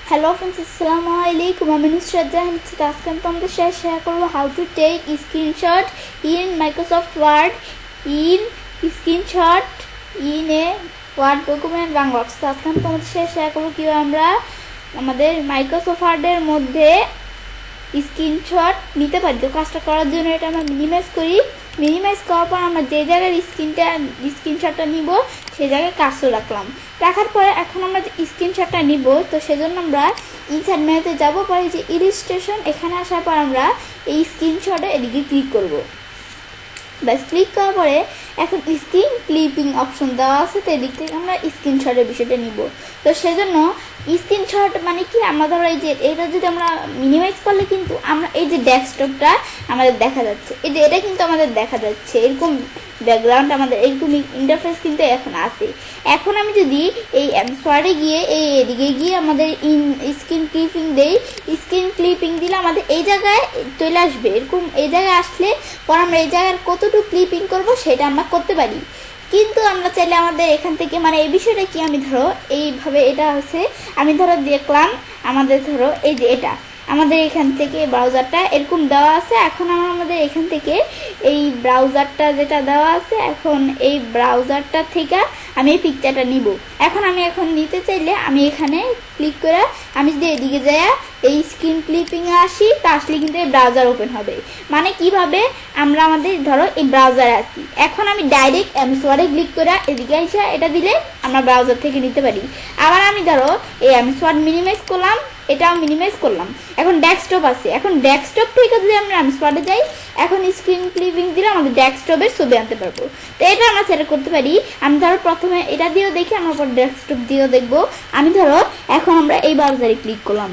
Hello friends, Assalamualaikum. I'm Nusrat Jahan. আজকে আমি তোমাদের সাথে শেয়ার করব how to take screenshot in Microsoft Word in screenshot in a Word document Bangla. আজকে আমি তোমাদের সাথে শেয়ার করব কিভাবে আমরা আমাদের Microsoft Word এর মধ্যে স্ক্রিনশট নিতে পারি। তো কাজটা করার জন্য এটা আমরা মিনিমাইজ করি। মিনিমাইজ করার পর আমরা যে জায়গায় স্ক্রিনশটটা নিব সেই জায়গায় কার্সর রাখার পরে এখন আমরা যে স্ক্রিনশটটা নিব, তো সেজন্য আমরা ইনসার্ট মেনুতে যাব, পরে যে ইলিস্ট্রেশন এখানে আসার পর আমরা এই স্ক্রিনশটে এদিকে ক্লিক করব। ব্যাস ক্লিক করার পরে এখন স্ক্রিন ক্লিপিং অপশন দেওয়া আছে, তো এদিক থেকে আমরা স্ক্রিনশটের বিষয়টা নিব। তো সেজন্য স্ক্রিনশট মানে কি, আমরা ধরো এই যে এটা যদি আমরা মিনিমাইজ করলে কিন্তু আমরা এই যে ডেস্কটপটা আমাদের দেখা যাচ্ছে, এই যে এটা কিন্তু আমাদের দেখা যাচ্ছে, এরকম ব্যাকগ্রাউন্ড আমাদের এরকম ইন্টারফেস কিন্তু এখন আছে। এখন আমি যদি এই ওয়ার্ডে গিয়ে এদিকে গিয়ে আমাদের স্ক্রিন ক্লিপিং দেই, স্ক্রিন ক্লিপিং দিলে আমাদের এই জায়গায় চলে আসবে। এরকম এই জায়গায় আসলে পর আমরা এই জায়গার কতটুকু ক্লিপিং করব সেটা আমরা করতে পারি। কিন্তু আমরা চাইলে আমাদের এখান থেকে মানে এই বিষয়টা কি, আমি ধরো এইভাবে এটা হচ্ছে, আমি ধরো দেখলাম আমাদের ধরো এই যে এটা আমাদের এখান থেকে ব্রাউজারটা এরকম দেওয়া আছে। এখন আমাদের এখান থেকে এই ব্রাউজারটা যেটা দেওয়া আছে, এখন এই ব্রাউজারটা থেকে আমি এই পিকচারটা নিব। এখন নিতে চাইলে আমি এখানে ক্লিক করে আমি যদি এদিকে যাই এই স্ক্রিন ক্লিপিংয়ে আসি, তা আসলে কিন্তু এই ব্রাউজার ওপেন হবে। মানে কিভাবে, আমরা আমাদের ধরো এই ব্রাউজারে আছি, এখন আমি ডাইরেক্ট এমএস ওয়ার্ডে ক্লিক করে এদিকে এসে এটা দিলে আমরা ব্রাউজার থেকে নিতে পারি। আবার আমি ধরো এই এমএস ওয়ার্ড মিনিমাইজ করলাম, এটাও মিনিমাইজ করলাম, এখন ডেস্কটপ আছে, এখন ডেস্কটপ থেকে যদি আমরা এমএস ওয়ার্ডে যাই, এখন স্ক্রিন ক্লিপিং দিলে আমাদের ডেস্কটপের ছবি আনতে পারবো। তো এটা আমরা সেটা করতে পারি। আমি ধরো প্রথমে এটা দিয়েও দেখি, আমরা পর ডেস্কটপ দিয়েও দেখবো। আমি ধরো এখন আমরা এই ব্রাউজারে ক্লিক করলাম,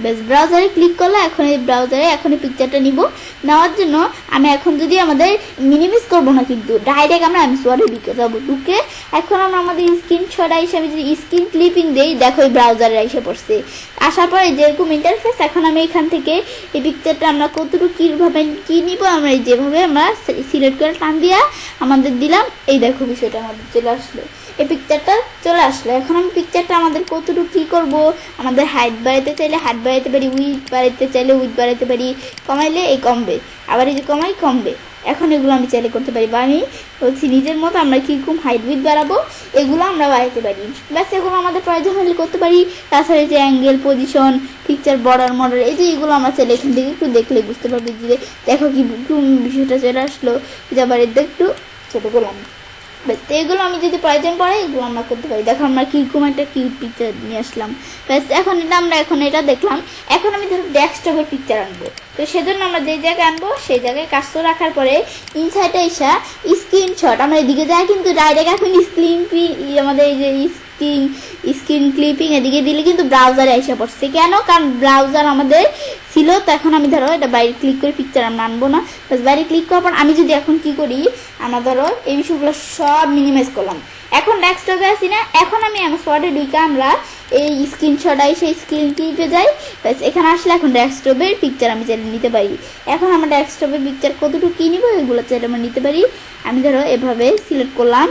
বেশ ব্রাউজারে ক্লিক করলে এখন এই ব্রাউজারে এখন এই পিকচারটা নিব। নেওয়ার জন্য আমি এখন যদি আমাদের মিনিমাইজ করবো না, কিন্তু ডাইরেক্ট আমরা এমএস ওয়ার্ডে ঢুকে যাবো। ঢুকে এখন আমরা আমাদের স্ক্রিনশট হিসাবে যদি স্ক্রিন ক্লিপিং দেই, দেখো এই ব্রাউজারে এসে পড়ছে। আসার পরে যেরকম ইন্টারফেস, এখন আমি এখান থেকে এই পিকচারটা আমরা কতটুকু কীভাবে কী নিব, আমরা যেভাবে আমরা সিলেক্ট করে টান দিয়া আমাদের দিলাম, এই দেখো বিষয়টা আমাদের চলে আসলো, এই পিকচারটা চলে আসলো। এখন আমি পিকচারটা আমাদের কতটুকু কী করবো, আমাদের হাইট বাড়াইতে চাইলে হাইট বাড়াইতে পারি, উইথ বাড়াইতে চাইলে উইথ বাড়াইতে পারি, কমাইলে এই কমবে, আবার এই যে কমাই কমবে। এখন এগুলো আমি চাইলে করতে পারি, বা আমি বলছি নিজের মতো আমরা কীরকম হাইট উইথ বাড়াবো এগুলো আমরা বাড়াইতে পারি। ব্যাস এগুলো আমাদের প্রয়োজন হলে করতে পারি। তাছাড়া যে angle, position, picture border, model, এই যে এগুলো আমরা চাইলে এখান থেকে একটু দেখলে বুঝতে পারবে যে দেখো কি বিষয়টা চলে আসলো, যে আবার এদের একটু ছোটো করলাম। ব্যাস এগুলো আমি যদি প্রয়োজন পড়ে এগুলো আমরা করতে পারি। দেখো আমরা কীরকম একটা কিউট পিকচার নিয়ে আসলাম। ব্যাস এখন এটা দেখলাম। এখন আমি ধরো ডেস্কটপের পিকচার আনবো, তো সেজন্য আমরা যে জায়গায় আনবো সেই জায়গায় কাজটা রাখার পরে ইনসাইটে এসে স্ক্রিনশট আমরা এদিকে যাই, কিন্তু ডাইরেক্ট এখন আমাদের এই যে স্ক্রিন ক্লিপিং এদিকে দিলে কিন্তু ব্রাউজারে এসে পড়ছে। কেন? কারণ ব্রাউজার আমাদের ছিল। তো এখন আমি ধরো এটা বাইরে ক্লিক করে পিকচার আমরা আনবো না, বাস বাইরে ক্লিক করার পর আমি যদি এখন কি করি, আমরা ধরো এই বিষয়গুলো সব মিনিমাইজ করলাম, এখন ডেস্কটপে আসি না, এখন আমি এমএস ওয়ার্ডে ঢুকে আমরা এই স্ক্রিনশট সেই স্ক্রিন ক্লিপে যাই। ব্যাস এখানে আসলে এখন ডেস্কটপের পিকচার আমি চাইলে নিতে পারি। এখন আমরা ডেস্কটপের পিকচার কতটুকু কী নিব এগুলো চাইলে আমরা নিতে পারি। আমি ধরো এভাবে সিলেক্ট করলাম,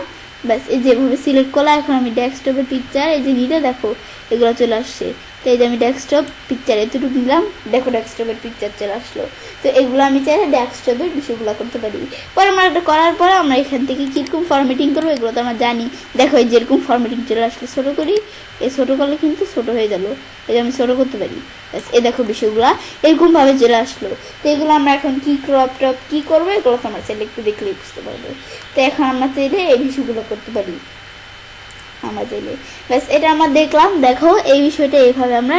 ব্যাস এই যেভাবে সিলেক্ট করলাম, এখন আমি ডেস্কটপের পিকচার এই যে নিলে দেখো এগুলো চলে আসছে। তো এই যে আমি ডেস্কটপ পিকচার এতটুকু নিলাম, দেখো ডেস্কটপের পিকচার চলে আসলো। তো এগুলো আমি চাইলে ডেস্কটপের বিষয়গুলো করতে পারি। পরে আমরা এটা করার পরে আমরা এখান থেকে কীরকম ফরম্যাটিং করবো এগুলো তো আমরা জানি। দেখো এই যেরকম ফরম্যাটিং চলে আসলো, ছোটো করি, এই ছোটো করলে কিন্তু ছোটো হয়ে গেলো, এই যে আমি ছোটো করতে পারি। ব্যাস এই দেখো বিষয়গুলো এরকমভাবে চলে আসলো। তো এগুলো আমরা এখন কী ক্রপ টপ কী করবো এগুলো তো আমরা চাইলে একটু দেখলেই বুঝতে পারবো। তো এখন আমরা চাইলে এই বিষয়গুলো করতে পারি আমরা চাইলে। ব্যাস এটা আমরা দেখলাম, দেখো এই বিষয়টা এইভাবে আমরা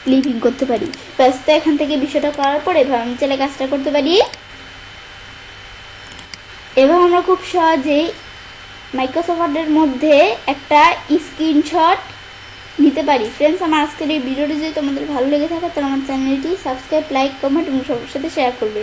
ক্লিপিং করতে পারি। ব্যাস তো এখান থেকে বিষয়টা করার পর এভাবে আমি চাইলে কাজটা করতে পারি। এভাবে আমরা খুব সহজেই মাইক্রোসফট ওয়ার্ডের মধ্যে একটা স্ক্রিনশট নিতে পারি। ফ্রেন্ডস, আমার আজকের এই ভিডিওটি যদি তোমাদের ভালো লেগে থাকে তাহলে আমার চ্যানেলটি সাবস্ক্রাইব, লাইক, কমেন্ট এবং সবার সাথে শেয়ার করবে।